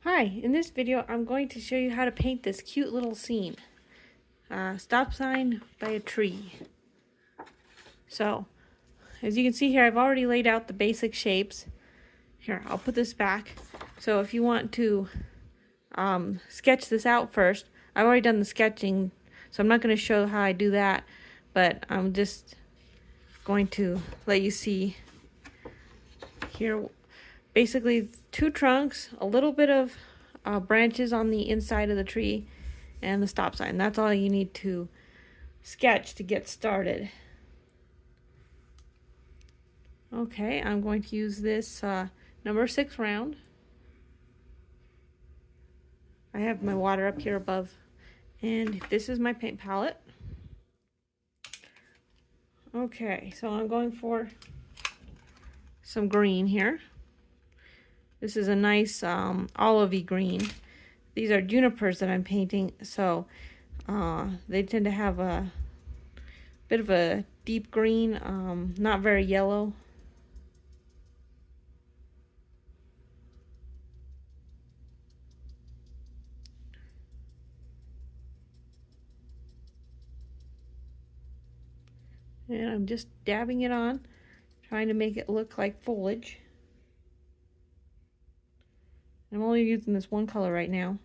Hi, in this video I'm going to show you how to paint this cute little scene. Stop sign by a tree. So, as you can see here, I've already laid out the basic shapes. Here, I'll put this back. So if you want to sketch this out first, I've already done the sketching, so I'm not going to show how I do that, but I'm just going to let you see here. Basically, two trunks, a little bit of branches on the inside of the tree, and the stop sign. That's all you need to sketch to get started. Okay, I'm going to use this number 6 round. I have my water up here above, and this is my paint palette. Okay, so I'm going for some green here. This is a nice olivey green. These are junipers that I'm painting, so they tend to have a bit of a deep green, not very yellow. And I'm just dabbing it on, trying to make it look like foliage. I'm only using this one color right now.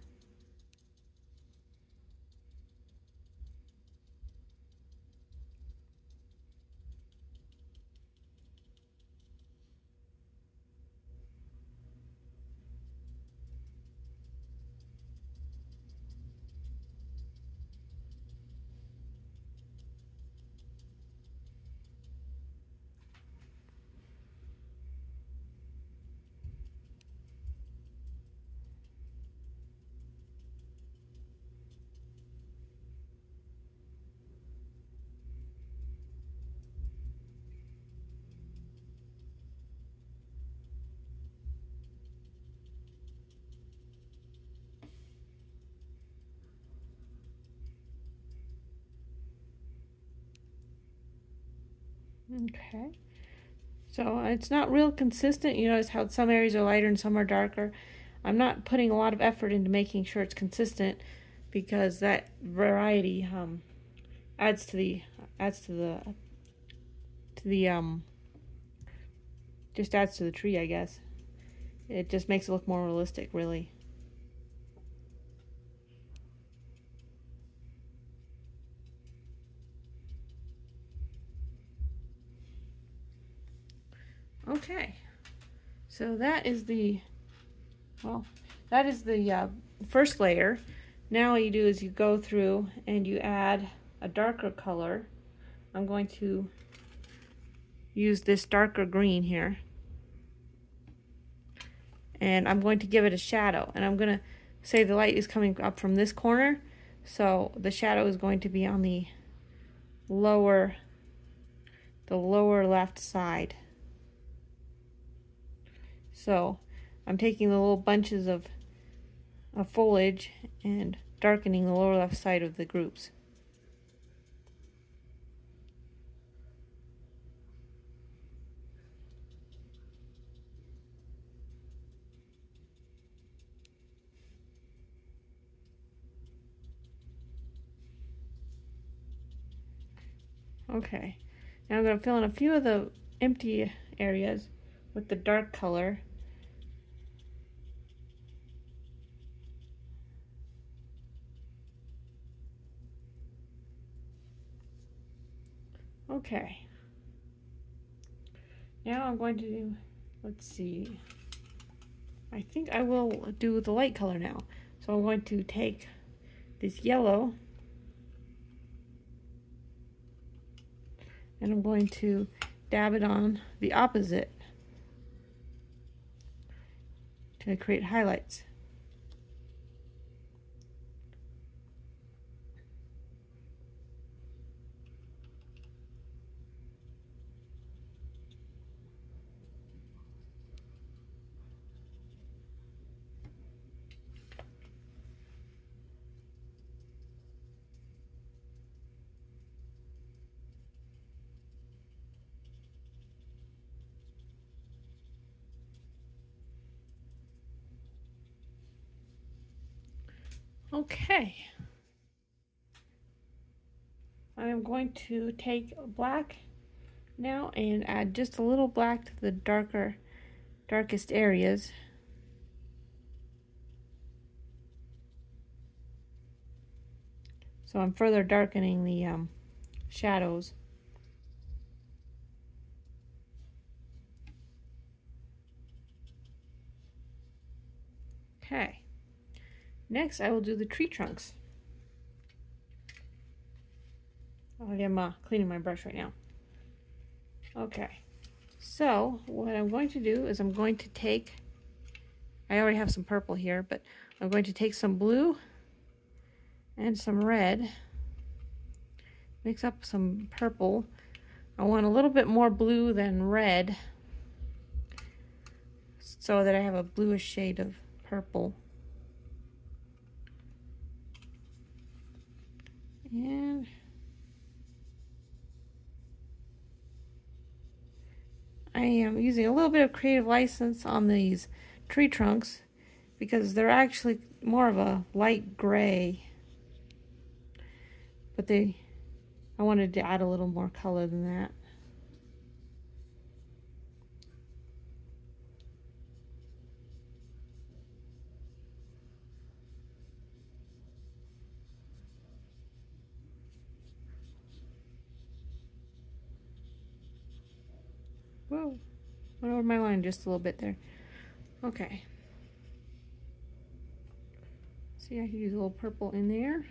Okay, so it's not real consistent. You notice how some areas are lighter and some are darker. I'm not putting a lot of effort into making sure it's consistent because that variety adds to the just adds to the tree, I guess. It just makes it look more realistic, really. Okay, so that is the first layer. Now what you do is you go through and you add a darker color. I'm going to use this darker green here, and I'm going to give it a shadow, and I'm going to say the light is coming up from this corner, so the shadow is going to be on the lower left side. So I'm taking the little bunches of foliage and darkening the lower left side of the groups. Okay, now I'm going to fill in a few of the empty areas with the dark color. Okay, now I'm going to do, let's see, I think I will do the light color now. So I'm going to take this yellow and I'm going to dab it on the opposite to create highlights. Okay. I am going to take black now and add just a little black to the darkest areas. So I'm further darkening the shadows. Okay. Next, I will do the tree trunks. I'm cleaning my brush right now. Okay. So what I'm going to do is I'm going to take, I already have some purple here, but I'm going to take some blue and some red, mix up some purple. I want a little bit more blue than red so that I have a bluish shade of purple. And I am using a little bit of creative license on these tree trunks because they're actually more of a light gray. But I wanted to add a little more color than that. Whoa, went over my line just a little bit there. Okay. See, I can use a little purple in there.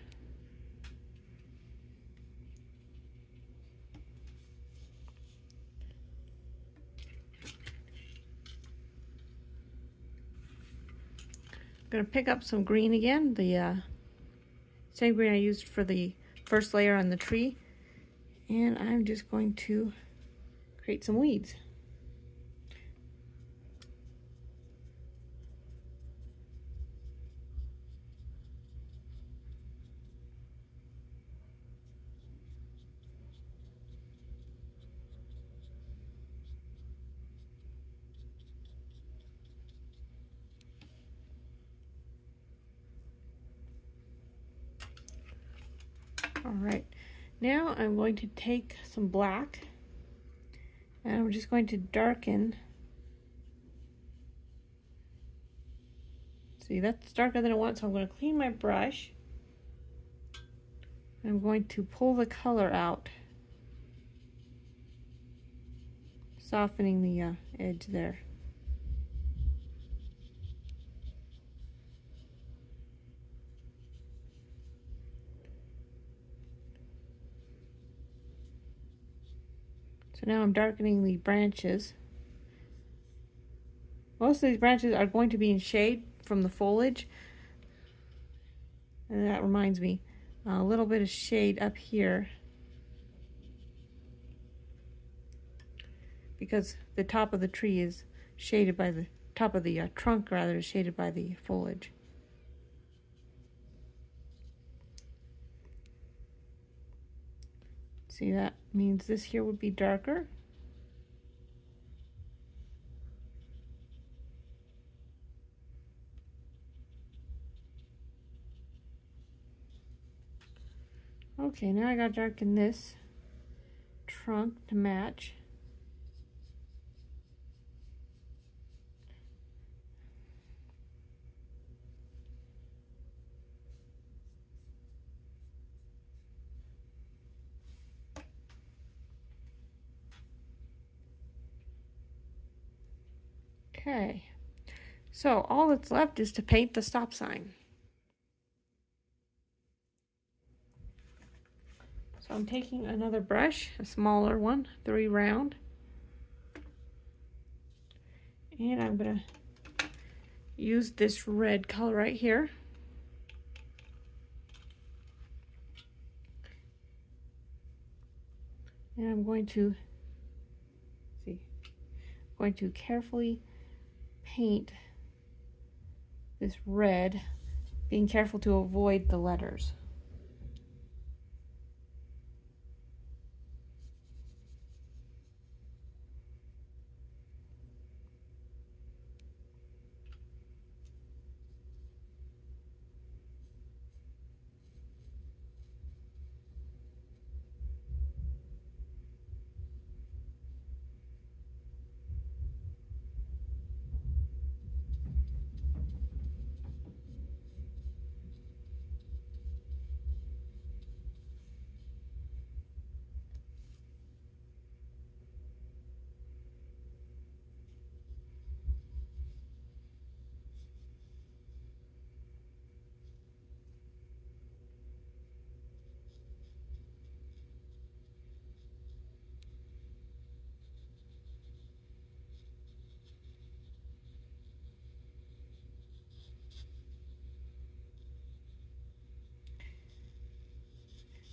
I'm going to pick up some green again, the same green I used for the first layer on the tree. And I'm just going to create some weeds. All right, now I'm going to take some black and I'm just going to darken. See, that's darker than I want, so I'm going to clean my brush. I'm going to pull the color out, softening the edge there. So now I'm darkening the branches. Most of these branches are going to be in shade from the foliage. And that reminds me, a little bit of shade up here. Because the top of the tree is shaded by the top of the trunk, rather, is shaded by the foliage. See, that means this here would be darker. Okay, now I gotta darken this trunk to match. Okay, so all that's left is to paint the stop sign. So I'm taking another brush, a smaller one, 3 round, and I'm gonna use this red color right here. And I'm going to carefully paint this red, being careful to avoid the letters.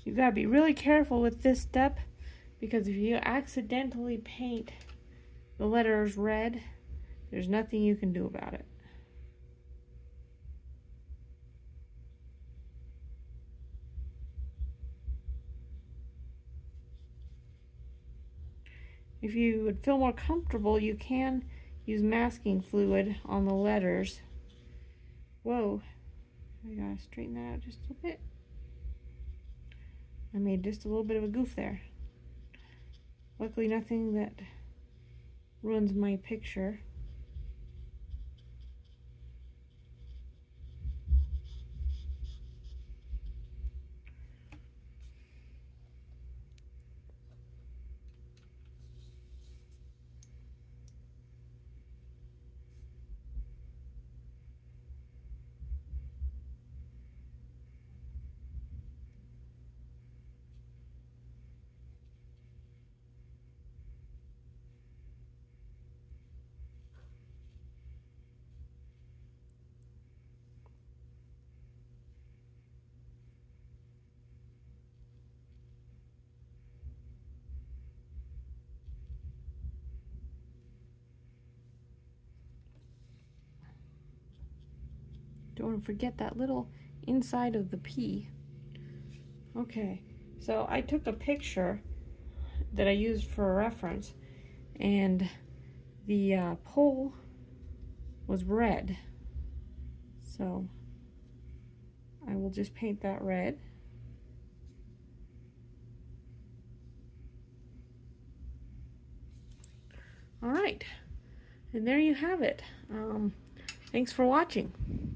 You gotta be really careful with this step, because if you accidentally paint the letters red, there's nothing you can do about it. If you would feel more comfortable, you can use masking fluid on the letters. Whoa, I gotta straighten that out just a little bit. I made just a little bit of a goof there. Luckily nothing that ruins my picture. Don't want to forget that little inside of the P. Okay, so I took a picture that I used for a reference, and the pole was red. So I will just paint that red. All right, and there you have it. Thanks for watching.